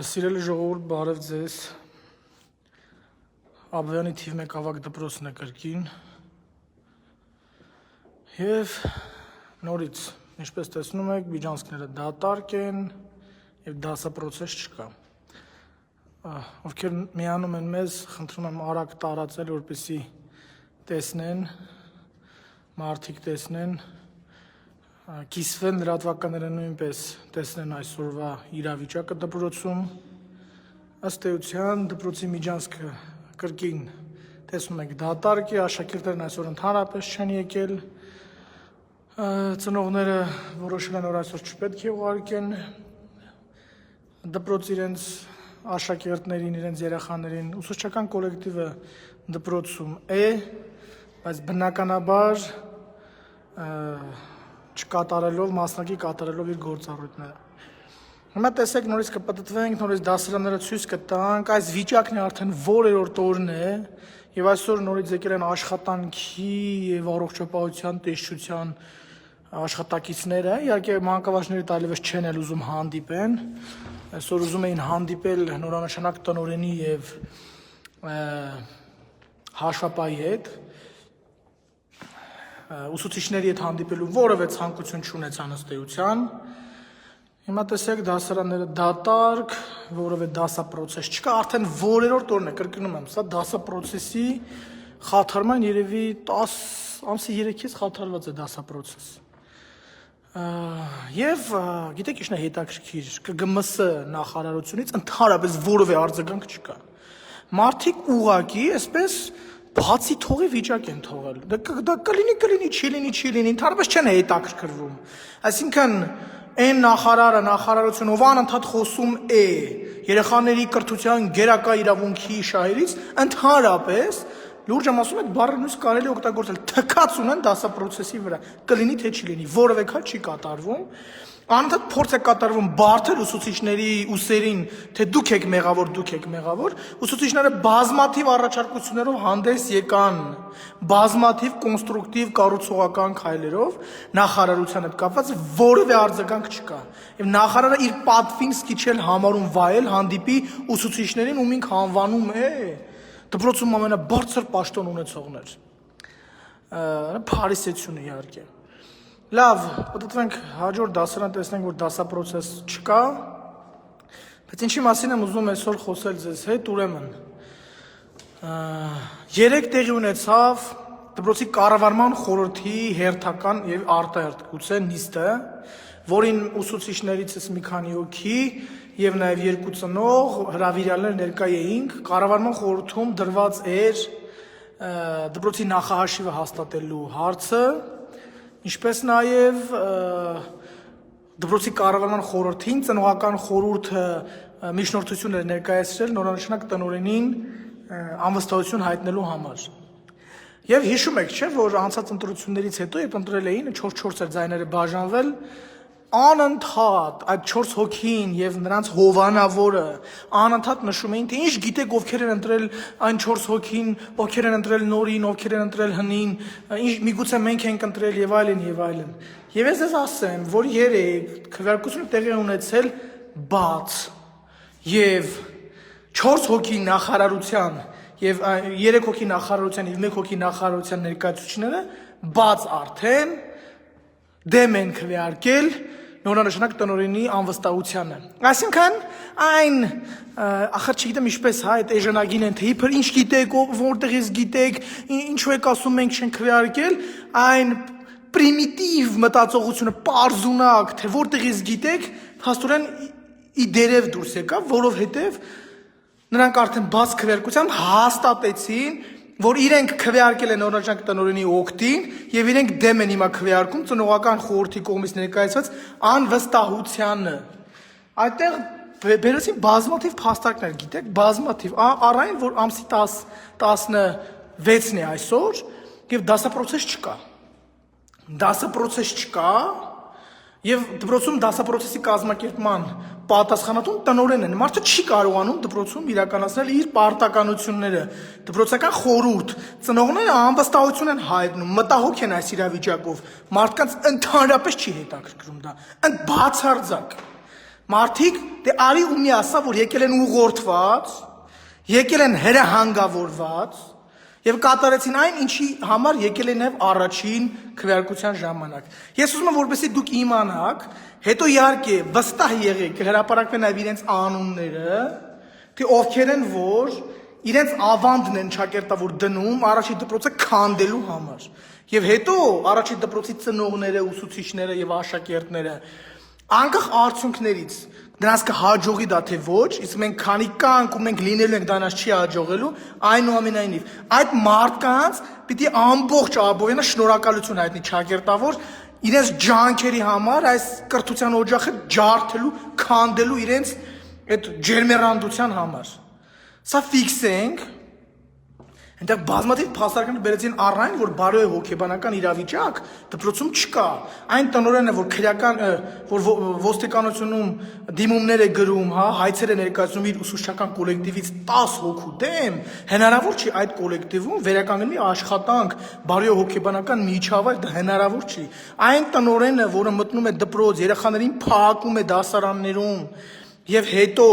Սիրելի ժողովուրդ, բարև ձեզ։ Աբովյանի թիվ 1 ավագ դպրոցն է կրկին։ Եվ նորից, ինչպես տեսնում եք, միջանցքները դատարկ են եւ դասապրոցես չկա։ Ովքեր միանում են մեզ, խնդրում եմ արագ տարածել, որպեսզի տեսնեն, մարդիկ տեսնեն, կիսվեն լրատվականները նույնպես տեսնեն այսօրվա իրավիճակը դպրոցում։ Ըստ էության դպրոցի միջանցքը կրկին տեսնում եք դատարկ է, աշակերտներն այսօր ընդհանրապես չեն եկել, ծնողները որոշել են, որ այսօր չպետք է ուղարկեն դպրոց իրենց աշակերտներին, իրենց երեխաներին, ուսուցչական կոլեկտիվը դպրոցում է, բայց բնականաբար չկատարելով, մասնակի կատարելով իր գործառույթները։ Հիմա տեսեք, նորից կպտտվենք, նորից դասարանները ցույց կտանք, այս վիճակն է արդեն որերորդ օրն է, եւ այսօր նորից եկել են աշխատանքի եւ առողջապահության տեսչության աշխատակիցները, իհարկե մանկավարժները այլևս չեն էլ ուզում հանդիպեն, այսօր ուզում էին հանդիպել նորանշանակ տնօրենի եւ հաշվապահի հետ, ուսուցիչների հետ հանդիպելու որևէ ցանկություն չունեցան ըստ էության։ Հիմա տեսեք դասարանները դատարկ, որևէ դասապրոցես չկա, արդեն որերորդ օրն է, կրկնում եմ, սա դասապրոցեսի խաթարման երևի 10 ամսի 3-ից խաթարված է դասապրոցես։ Եվ գիտեք ինչն է հետաքրքիր, ԿԳՄՍ նախարարությունից ընդհանրապես որևէ արձագանք չկա։ Մարդիկ ուղղակի այսպես բացի թողի վիճակ են թողել։ Դա կլինի, չի լինի, ընդհանրապես չեն հետաքրքրվում։ Այսինքն այն նախարարությունը, ով անընդհատ խոսում է երեխաների կրթության գերակա իրավունքի շահերից, ընդհանրապես լուրջ եմ ասում, այդ բառը նույնիսկ կարելի է օգտագործել, թքած ունեն դասապրոցեսի վրա, կլինի թե չի լինի, որևէ քայլ չի կատարվում, անընդհատ փորձ է կատարվում բարդել ուսուցիչների ուսերին, թե դուք եք մեղավոր, ուսուցիչները բազմաթիվ առաջարկություններով հանդես եկան, բազմաթիվ կոնստրուկտիվ կառուցողական քայլերով նախարարության հետ կապված որևէ արձագանք չկա։ Եվ նախարարը իր պատվին սկիչել համարում վայել հանդիպի ուսուցիչներին, ում ինք անվանում է դպրոցում ամենաբարձր պաշտոն ունեցողներ։ Փարիսեցյուն իհարկե։ Լավ, պատտվենք հաջորդ դասարան տեսնենք, որ դասապրոցես չկա, բայց ինչի մասին եմ ուզում այսօր խոսել ձեզ հետ, ուրեմն երեք տեղի ունեցավ դպրոցի կառավարման խորհրդի հերթական եւ արտահերթ գուցե նիստը, որին ուսուցիչներիցս մի քանի հոգի եւ նաեւ երկու ծնող հրավիրյալներ ներկա էինք, կառավարման խորհրդում դրված էր դպրոցի նախահաշիվը հաստատելու հարցը, ինչպես նաև դպրոցի կառավարման խորհրդին ծնողական խորհուրդը միջնորդություն էր ներկայացրել նորանշանակ տնօրենին անվստահություն հայտնելու համար։ Եվ հիշում եք, չէ՞, որ անցած ընտրություններից հետո, երբ ընտրել էին 4-4 ձայները բաժանվել, անընդհատ այդ 4 հոգին եւ նրանց հովանավորը անընդհատ նշում էին, թե ինչ գիտեք ովքեր են ընտրել այն 4 հոգին, ովքեր են ընտրել նորին, ովքեր են ընտրել հնին, ինչ միգուցե մենք ենք ընտրել եւ այլն եւ այլն։ Եվ ես ասեմ, որ երեք քվեարկությունը տեղի ունեցել բաց եւ 4 հոգի նախարարության եւ 3 հոգի նախարարության եւ 1 հոգի նախարարության ներկայացուցիչները բաց արդեն դեմ են քվեարկել նորանշանակ տնօրենի անվստահությանը։ Այսինքն այն ախր չգիտեմ ինչպես այդ էժանագին են թե իբր ինչ գիտեք, որտեղից գիտեք, ինչու եք ասում մենք չենք քվեարկել, այն պրիմիտիվ մտածողությունը պարզունակ, թե որտեղից գիտեք, փաստորեն իդերև դուրս եկավ, որովհետև նրանք արդեն բաց քվեարկությամբ հաստատեցին, որ իրենք քվեարկել են նորանշանակ տնօրենի օգտին եւ իրենք դեմ են հիմա քվեարկում ծնողական խորհրդի կողմից ներկայացված անվստահությանը։ Այդտեղ բերեցին բազմաթիվ փաստարկներ, գիտեք, բազմաթիվ, առայն որ ամսի 16-ն է այսօր եւ դասապրոցես չկա։ Դասապրոցես չկա եւ դպրոցում դասապրոցեսի կազմակերպման պատասխանատուն տնօրենն է։ Մարդը չի կարողանում դպրոցում իրականացնել իր պարտականությունները։ Դպրոցական խորհուրդ, ծնողները անվստահություն են հայտնում, մտահոգ են այս իրավիճակով։ Մարդկանց ընդհանրապես չի հետաքրքրում դա։ Բացարձակ։ Մարդիկ դե արի ու մի ասա, որ եկել են ուղղորդված, եկել են հրահանգավորված եւ կատարեցին այն, ինչի համար եկել են նաեւ առաջին քվեարկության ժամանակ։ Ես ուզում եմ, որպեսզի դուք իմանաք, հետո իհարկե վստահ եղեք, կհրապարակվեն նաեւ իրենց անունները, թե ովքեր են, որ իրենց ավանդն են ճակերտավոր դնում առաջի դպրոցը քանդելու համար։ Եվ հետո առաջի դպրոցի ծնողները, ուսուցիչները եւ աշակերտները անկախ արդյունքներից դրանց կհաջողի դա թե ոչ, իսկ մենք քանի կանք ու մենք լինելու ենք դրանց չի հաջողելու, այնուամենայնիվ այդ մարդկանց պիտի ամբողջ Աբովյանը շնորհակալություն հայտնի ճակերտավոր իրենց ջանքերի համար այս կրթության օջախը ջարդելու, քանդելու իրենց այդ ջերմեռանդության համար։ Սա ֆիքսենք Այնտեղ բազմաթիվ փաստարկներ բերեցին առայն, որ բարոյ հոգեբանական իրավիճակ դպրոցում չկա։ Այն տնօրենը, որ քրեական, որ ոստիկանությունում դիմումներ է գրում, հա, հայցեր է ներկայացնում իր ուսուցչական կոլեկտիվից 10 հոգու դեմ, հնարավոր չի այդ կոլեկտիվում վերականգնի աշխատանք, բարոյ հոգեբանական միջավայր, դա հնարավոր չի։ Այն տնօրենը, որը մտնում է դպրոց, երեխաներին փակում է դասարաններում եւ հետո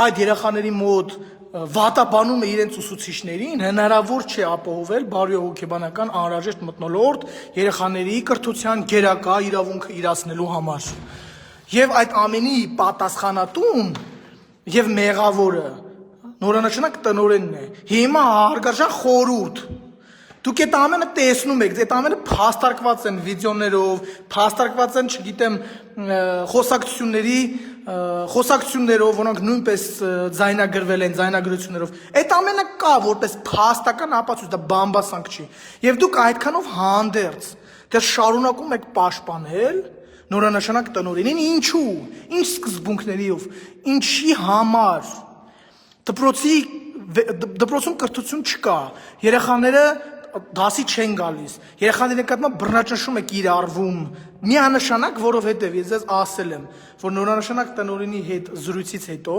այդ երեխաների մոտ վատաբանում է իրենց ուսուցիչներին, հնարավոր չէ ապահովել բարոյ հոգեբանական անհրաժեշտ մթնոլորտ երեխաների կրթության գերակա իրավունքը իրացնելու համար։ Եվ այդ ամենի պատասխանատուն եւ մեղավորը նորանշանակ տնօրենն է։ Հիմա հարգարժան խորհուրդ Դուք այդ ամենը տեսնում եք, այդ ամենը փաստարկված են վիդեոներով, փաստարկված են, չգիտեմ, խոսակցություններով, որոնք նույնպես ձայնագրվել են, ձայնագրություններով։ Այդ ամենը կա որպես փաստական ապացույց, դա բամբասանք չի։ Եվ դուք այդքանով հանդերձ դեռ շարունակում եք պաշտպանել նորանշանակ տնօրենին, ինչու, ինչ սկզբունքներիով, ինչի համար դպրոցում կրթություն չկա, երեխաները դասի չեն գալիս, երեխաների նկատմամբ բռնաճնշում է կիրառվում, միանշանակ, որովհետև ես ձեզ ասել եմ, որ նորանշանակ տնօրենի հետ զրույցից հետո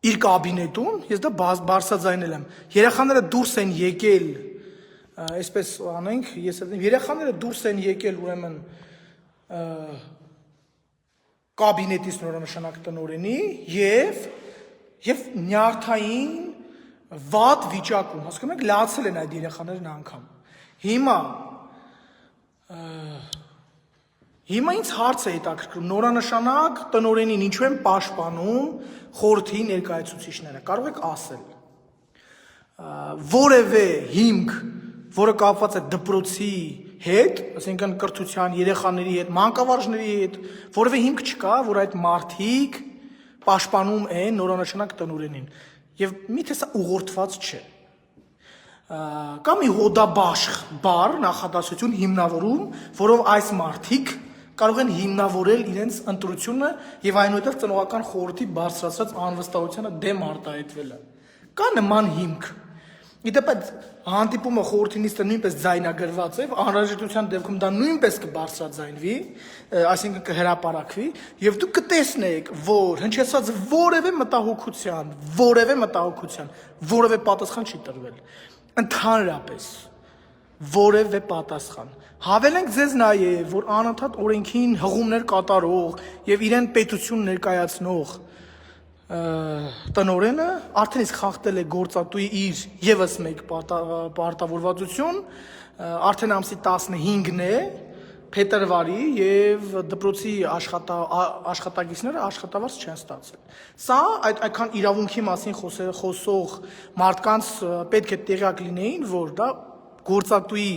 իր կաբինետում, ես դա բարձրաձայնել եմ, երեխաները դուրս են եկել, այսպես անենք, երեխաները դուրս են եկել ուրեմն կաբինետից նորանշանակ տնօրենի եւ նյարդային վատ վիճակում, հասկանում եք, լացել են այդ երեխաներն անգամ։ Հիմա ինձ հարց է հետաքրքրում, նորանշանակ տնօրենին ինչու են պաշտպանում խորհրդի ներկայացուցիչները, կարող եք ասել։ Որևէ հիմք, որը կապված է դպրոցի հետ, ասենքն կրթության, երեխաների հետ, մանկավարժների հետ, որևէ հիմք չկա, որ այդ մարդիկ պաշտպանում են նորանշանակ տնօրենին։ Եվ միթե սա ուղղորդված չէ։ Կա մի հոդաբաշխ բառ նախադասություն հիմնավորում, որով այս մարդիկ կարող են հիմնավորել իրենց ընտրությունը եւ այնուհետեւ ծնողական խորհրդի բարձրացած անվստահությանը դեմ արտահայտվելը։ Կա նման հիմք։ Իդեպ այդ հանդիպումը խորհրդի նիստը նույնպես ձայնագրված է, անհրաժեշտության դեպքում դա նույնպես կբարձրաձայնվի, այսինքն կհրապարակվի, եւ դուք կտեսնեք, որ հնչեցած որևէ մտահոգության, որևէ պատասխան չի տրվել։ Ընդհանրապես որևէ պատասխան։ Հավելենք ձեզ նաեւ, որ անընդհատ օրենքին հղումներ կատարող եւ իրեն պետություն ներկայացնող տնօրենը արդեն իսկ խախտել է գործատուի իր եւս մեկ պարտավորվածություն, արդեն ամսի 15-ն է փետրվարի եւ դպրոցի աշխատակիցները աշխատավարձ չեն ստացել։ Սա այդքան իրավունքի մասին խոսող մարդկանց պետք է տեղյակ լինեին, որ դա գործատուի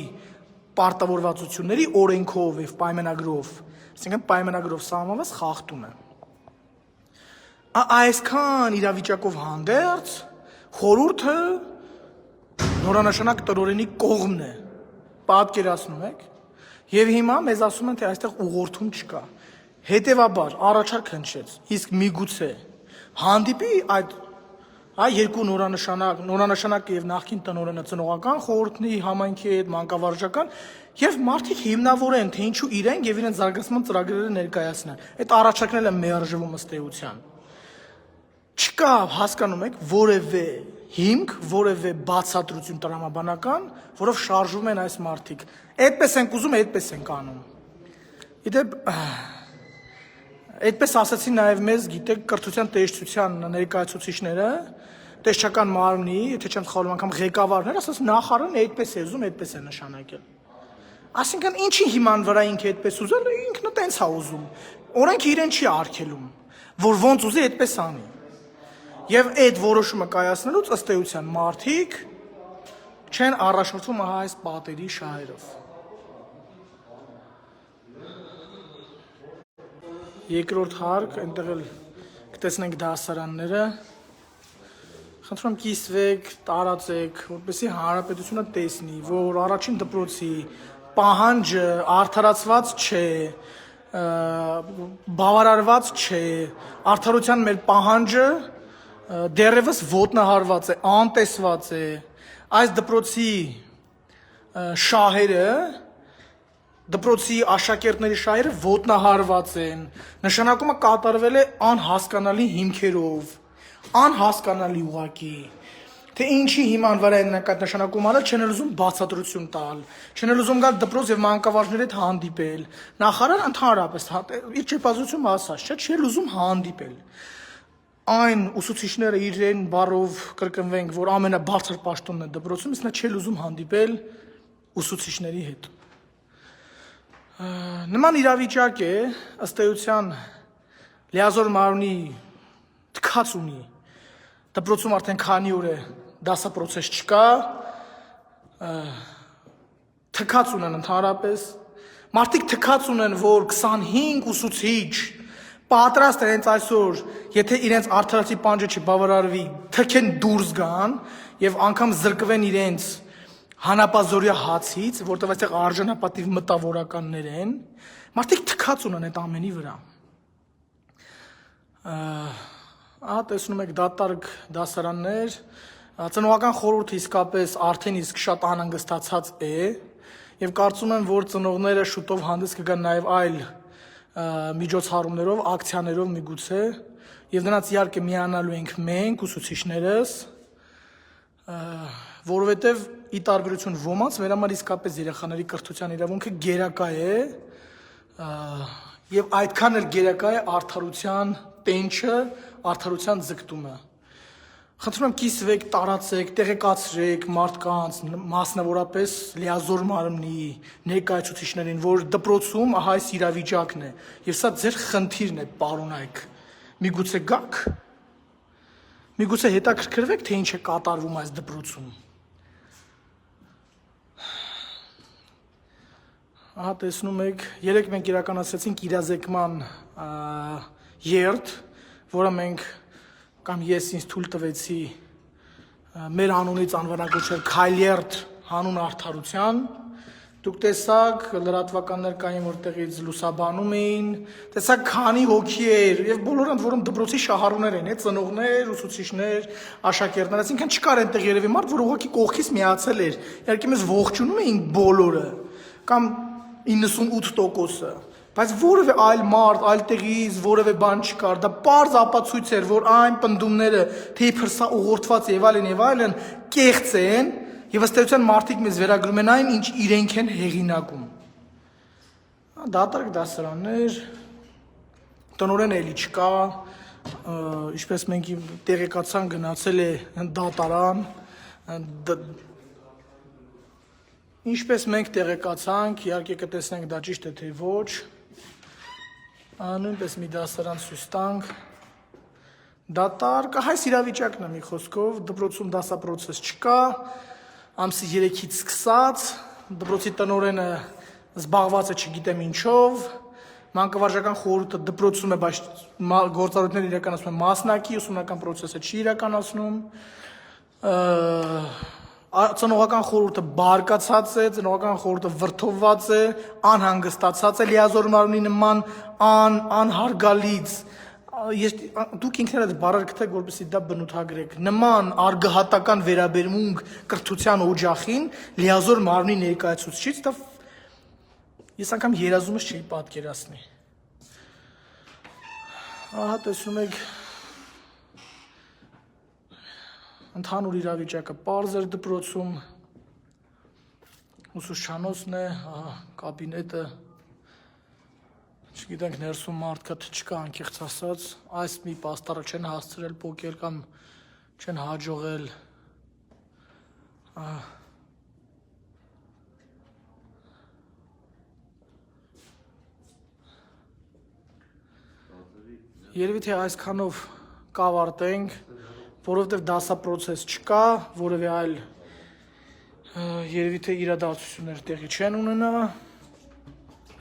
պարտավորվածությունների օրենքով եւ պայմանագրով, այսինքն պայմանագրով սահմանված խախտում է։ Այսքան իրավիճակով հանդերձ խորհուրդը նորանշանակ տնօրենի կողմն է, պատկերացնում եք, եւ հիմա մեզ ասում են, թե այստեղ ուղղորդում չկա։ Հետևաբար առաջարկ հնչեց, իսկ միգուցե հանդիպի այդ երկու նորանշանակ եւ նախկին տնօրենը ծնողական խորհրդի համայնքի հետ մանկավարժական եւ մարդիկ հիմնավորեն, թե ինչու իրենք եւ իրենց զարգացման ծրագրերը ներկայացնեն։ Այդ առաջարկներն են մերժվում ըստ էության։ Չկա, հասկանում եք, որևէ հիմք, որևէ բացատրություն տրամաբանական, որով շարժվում են այս մարդիկ։ Այդպես ենք ուզում, այդպես ենք անում։ Գիտեք, այդպես ասացի նաև մեզ, գիտեք, կրթության տեսչության ներկայացուցիչները, տեսչական մարմնի, եթե չեմ սխալվում, անգամ ղեկավարներ, ասած նախարարն այդպես է ուզում, այդպես է նշանակել։ Այսինքն ինչի հիման վրա ինքը այդպես ուզել, ինքն տենց է ուզում։ Օրենքը իրեն չի արգելում, որ ոնց ուզի այդպես անի։ Եվ այդ որոշումը կայացնելուց ըստ էության մարդիկ չեն առաջնորդվում այս պատերի շահերով։ Երկրորդ հարկ, այնտեղ էլ կտեսնենք դասարանները, խնդրում եմ կիսվեք, տարածեք, որպեսզի հանրապետությունը տեսնի, որ առաջին դպրոցի պահանջը արդարացված չէ, բավարարված չէ, արդարության մեր պահանջը դեռևս ոտնահարված է, անտեսված է, այս դպրոցի շահերը, դպրոցի աշակերտների շահերը ոտնահարված են, նշանակումը կատարվել է անհասկանալի հիմքերով, անհասկանալի ուղղակի, թե ինչի հիման վրա են այդ նշանակում անել, չեն ուզում բացատրություն տալ, չեն ուզում գալ դպրոց եւ մանկավարժների հետ հանդիպել, նախարար ընդհանրապես իր ճեպազրությունում ասած, չէ, չի ուզում հանդիպել, այն ուսուցիչները իրեն բառով կրկնվենք, որ ամենաբարձր պաշտոնն է դպրոցում, իսկ նա չի ուզում հանդիպել ուսուցիչների հետ։ Նման իրավիճակ է, ըստ էության լիազոր մարմնի թքած ունի, դպրոցում արդեն քանի օր է դասապրոցես չկա, թքած ունեն ընդհանրապես, մարդիկ թքած ունեն, որ 25 ուսուցիչ պատրաստ են հենց այսօր, եթե իրենց արդարացի պանջը չբավարարվի, թքեն դուրս գան եւ անգամ զրկվեն իրենց հանապազորյա հացից, որտեղ այստեղ արժանապատիվ մտավորականներ են, մարդիկ թքած ունեն այդ ամենի վրա։ Ահա տեսնում եք դատարկ դասարաններ, ծնողական խորհուրդը իսկապես արդեն իսկ շատ անհանգստացած է եւ կարծում եմ, որ ծնողները շուտով հանդես կգան նաեւ այլ միջոցառումներով, ակցիաներով միգուցե եւ դրանց իհարկե միանալու ենք մենք ուսուցիչներս, որովհետեւ ի տարբերություն ոմանց մեր համար իսկապես երեխաների կրթության իրավունքը գերակա է եւ այդքան էլ գերակա է արդարության տենչը, արդարության ձգտումը։ Խնդրում եմ կիսվեք, տարածեք, տեղեկացրեք մարդկանց, մասնավորապես լիազոր մարմնի ներկայացուցիչներին, որ դպրոցում ահա այս իրավիճակն է եւ սա ձեր խնդիրն է, պարոնայք։ Միգուցե գաք, միգուցե հետաքրքրվեք, թե ինչ է կատարվում այս դպրոցում։ Ահա տեսնում եք, երեք մենք իրականացրեցինք իրազեկման երթ, որը մենք կամ ես ինձ թույլ տվեցի մեր անունից անվանակոչել Քայլերթ հանուն արդարության, դուք տեսաք լրատվականներ կային, որտեղից լուսաբանում էին, տեսաք քանի հոգի էր եւ բոլորը որոնք դպրոցի շահառուներ են, ծնողներ, ուսուցիչներ, աշակերտներ, այսինքն չկար այնտեղ երևի մարդ, որ ուղղակի կողքից միացել էր, իհարկե մեզ ողջունում էին բոլորը կամ 98%-ը, բայց որևէ այլ մարդ, այլ տեղից որևէ բան չկար, դա պարզ ապացույց էր, որ այն պնդումները, թե իբր սա ուղղորդված եւ այլն, կեղծ են, եւ ըստ էության մարդիկ մեզ վերագրում են այն, ինչ իրենք են հեղինակում։ Դատարկ դասարաններ, տնօրեն էլի չկա, ինչպես մենք տեղեկացան գնացել է դատարան, ինչպես մենք տեղեկացանք, իհարկե կտեսնենք դա ճիշտ է թե ոչ, նույնպես մի դասարան ցույց տանք, դատարկ, այս իրավիճակն է մի խոսքով, դպրոցում դասապրոցես չկա, ամսի 3-ից սկսած, դպրոցի տնօրենը զբաղված է չգիտեմ ինչով, մանկավարժական խորհուրդը դպրոցում է, բայց գործառույթներ իրականացնում է մասնակի, ուսումնական պրոցեսը չի իրականացնում, ծնողական խորհուրդը բարկացած է, ծնողական խորհուրդը վրդովված է, անհանգստացած է լիազոր մարմնի նման անհարգալից, դուք ինքներդ բառեր գտեք, որպեսզի դա բնութագրեք, նման արգահատական վերաբերմունք կրթության օջախին լիազոր մարմնի ներկայացուցիչից, դա ես անգամ երազումս չէի պատկերացնի։ Ահա տեսնում եք ընդհանուր իրավիճակը պարզ էր դպրոցում, ուսուցչանոցն է, կաբինետը, Չգիտենք ներսում մարդկա թե չկա անկեղծ ասած, այս մի պաստառը չեն հասցրել պոկել կամ չեն հաջողել Երևի թե այսքանով կավարտենք, որովհետև դասապրոցես չկա, որևէ այլ երևի թե իրադարձություններ տեղի չեն ունենա,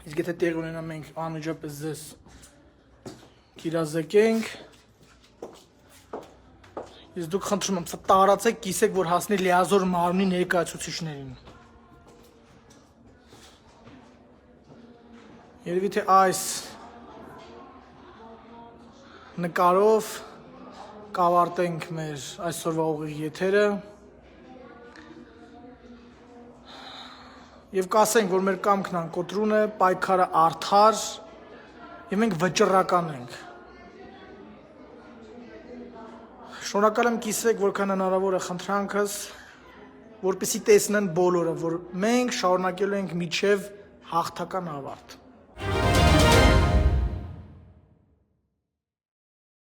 իսկ եթե տեղի ունենա մենք անմիջապես ձեզ կիրազեկենք, իսկ դուք խնդրում եմ տարածեք, կիսեք, որ հասնի լիազոր մարմնի ներկայացուցիչներին։ Երևի թե այս նկարով կավարտենք մեր այսօրվա ուղիղ եթերը եւ կասենք, որ մեր կամքն անկոտրուն է, պայքարը արդար եւ մենք վճռական ենք։ Շնորհակալ եմ կիսեք, որքան հնարավոր է խնդրանքս, որպեսզի տեսնեն բոլորը, որ մենք շարունակելու ենք մինչև հաղթական ավարտ։